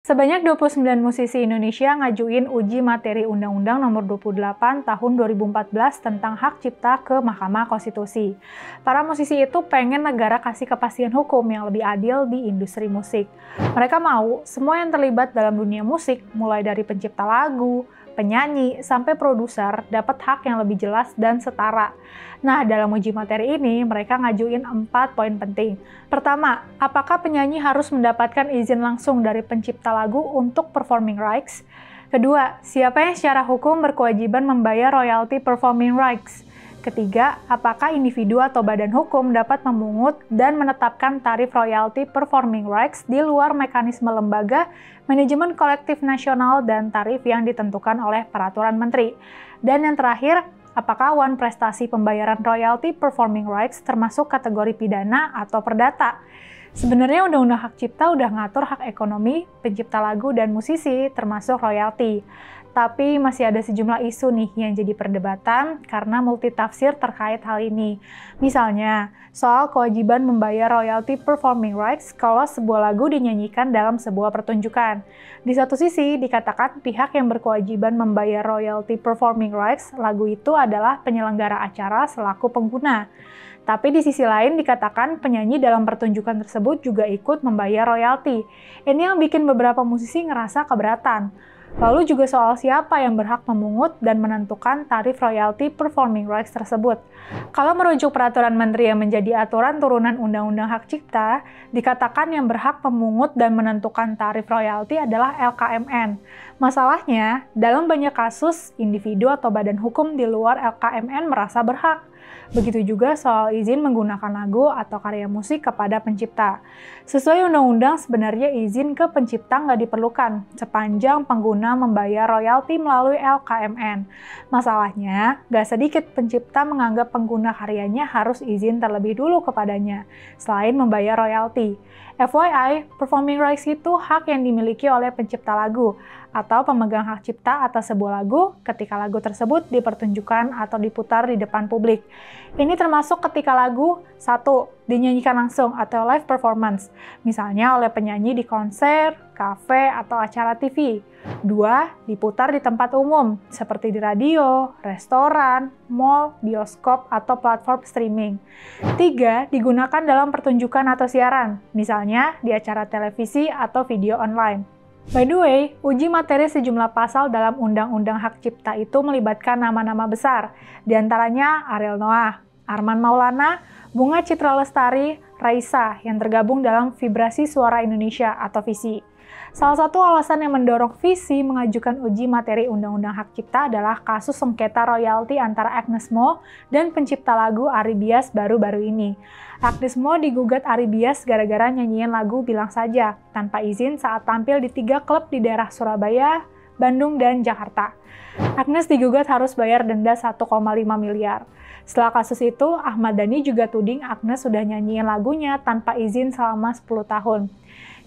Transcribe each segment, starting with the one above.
Sebanyak 29 musisi Indonesia ngajuin uji materi Undang-Undang Nomor 28 Tahun 2014 tentang hak cipta ke Mahkamah Konstitusi. Para musisi itu pengen negara kasih kepastian hukum yang lebih adil di industri musik. Mereka mau semua yang terlibat dalam dunia musik, mulai dari pencipta lagu, penyanyi, sampai produser, dapat hak yang lebih jelas dan setara. Nah, dalam uji materi ini, mereka ngajuin 4 poin penting. Pertama, apakah penyanyi harus mendapatkan izin langsung dari pencipta lagu untuk performing rights? Kedua, siapa yang secara hukum berkewajiban membayar royalti performing rights? Ketiga, apakah individu atau badan hukum dapat memungut dan menetapkan tarif royalti performing rights di luar mekanisme lembaga, manajemen kolektif nasional, dan tarif yang ditentukan oleh peraturan menteri? Dan yang terakhir, apakah wan prestasi pembayaran royalti performing rights termasuk kategori pidana atau perdata? Sebenarnya Undang-Undang Hak Cipta udah ngatur hak ekonomi, pencipta lagu, dan musisi, termasuk royalti. Tapi masih ada sejumlah isu nih yang jadi perdebatan karena multitafsir terkait hal ini. Misalnya, soal kewajiban membayar royalti performing rights kalau sebuah lagu dinyanyikan dalam sebuah pertunjukan. Di satu sisi, dikatakan pihak yang berkewajiban membayar royalti performing rights lagu itu adalah penyelenggara acara selaku pengguna. Tapi di sisi lain dikatakan penyanyi dalam pertunjukan tersebut juga ikut membayar royalti. Ini yang bikin beberapa musisi ngerasa keberatan. Lalu juga soal siapa yang berhak memungut dan menentukan tarif royalti performing rights tersebut. Kalau merujuk peraturan menteri yang menjadi aturan turunan Undang-Undang Hak Cipta, dikatakan yang berhak memungut dan menentukan tarif royalti adalah LKMN. Masalahnya, dalam banyak kasus, individu atau badan hukum di luar LKMN merasa berhak. Begitu juga soal izin menggunakan lagu atau karya musik kepada pencipta. Sesuai undang-undang, sebenarnya izin ke pencipta nggak diperlukan sepanjang pengguna membayar royalti melalui LKMN. Masalahnya, nggak sedikit pencipta menganggap pengguna karyanya harus izin terlebih dulu kepadanya, selain membayar royalti. FYI, performing rights itu hak yang dimiliki oleh pencipta lagu atau pemegang hak cipta atas sebuah lagu ketika lagu tersebut dipertunjukkan atau diputar di depan publik. Ini termasuk ketika lagu 1. Dinyanyikan langsung atau live performance, misalnya oleh penyanyi di konser, kafe, atau acara TV. 2. Diputar di tempat umum, seperti di radio, restoran, mall, bioskop, atau platform streaming. 3. Digunakan dalam pertunjukan atau siaran, misalnya di acara televisi atau video online. By the way, uji materi sejumlah pasal dalam Undang-Undang Hak Cipta itu melibatkan nama-nama besar, diantaranya Ariel Noah, Armand Maulana, Bunga Citra Lestari, Raisa, yang tergabung dalam Vibrasi Suara Indonesia atau VISI. Salah satu alasan yang mendorong VISI mengajukan uji materi Undang-Undang Hak Cipta adalah kasus sengketa royalti antara Agnes Mo dan pencipta lagu Ari Bias baru-baru ini. Agnes Mo digugat Ari Bias gara-gara nyanyiin lagu Bilang Saja tanpa izin saat tampil di 3 klub di daerah Surabaya, Bandung, dan Jakarta. Agnes digugat harus bayar denda 1,5 miliar. Setelah kasus itu, Ahmad Dhani juga tuding Agnes sudah nyanyiin lagunya tanpa izin selama 10 tahun.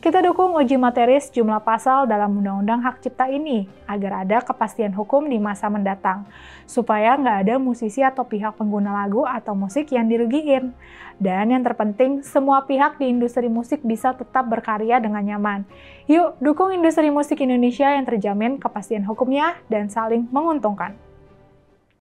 Kita dukung uji materi sejumlah pasal dalam Undang-Undang Hak Cipta ini, agar ada kepastian hukum di masa mendatang, supaya nggak ada musisi atau pihak pengguna lagu atau musik yang dirugiin. Dan yang terpenting, semua pihak di industri musik bisa tetap berkarya dengan nyaman. Yuk, dukung industri musik Indonesia yang terjamin kepastian hukumnya dan saling menguntungkan.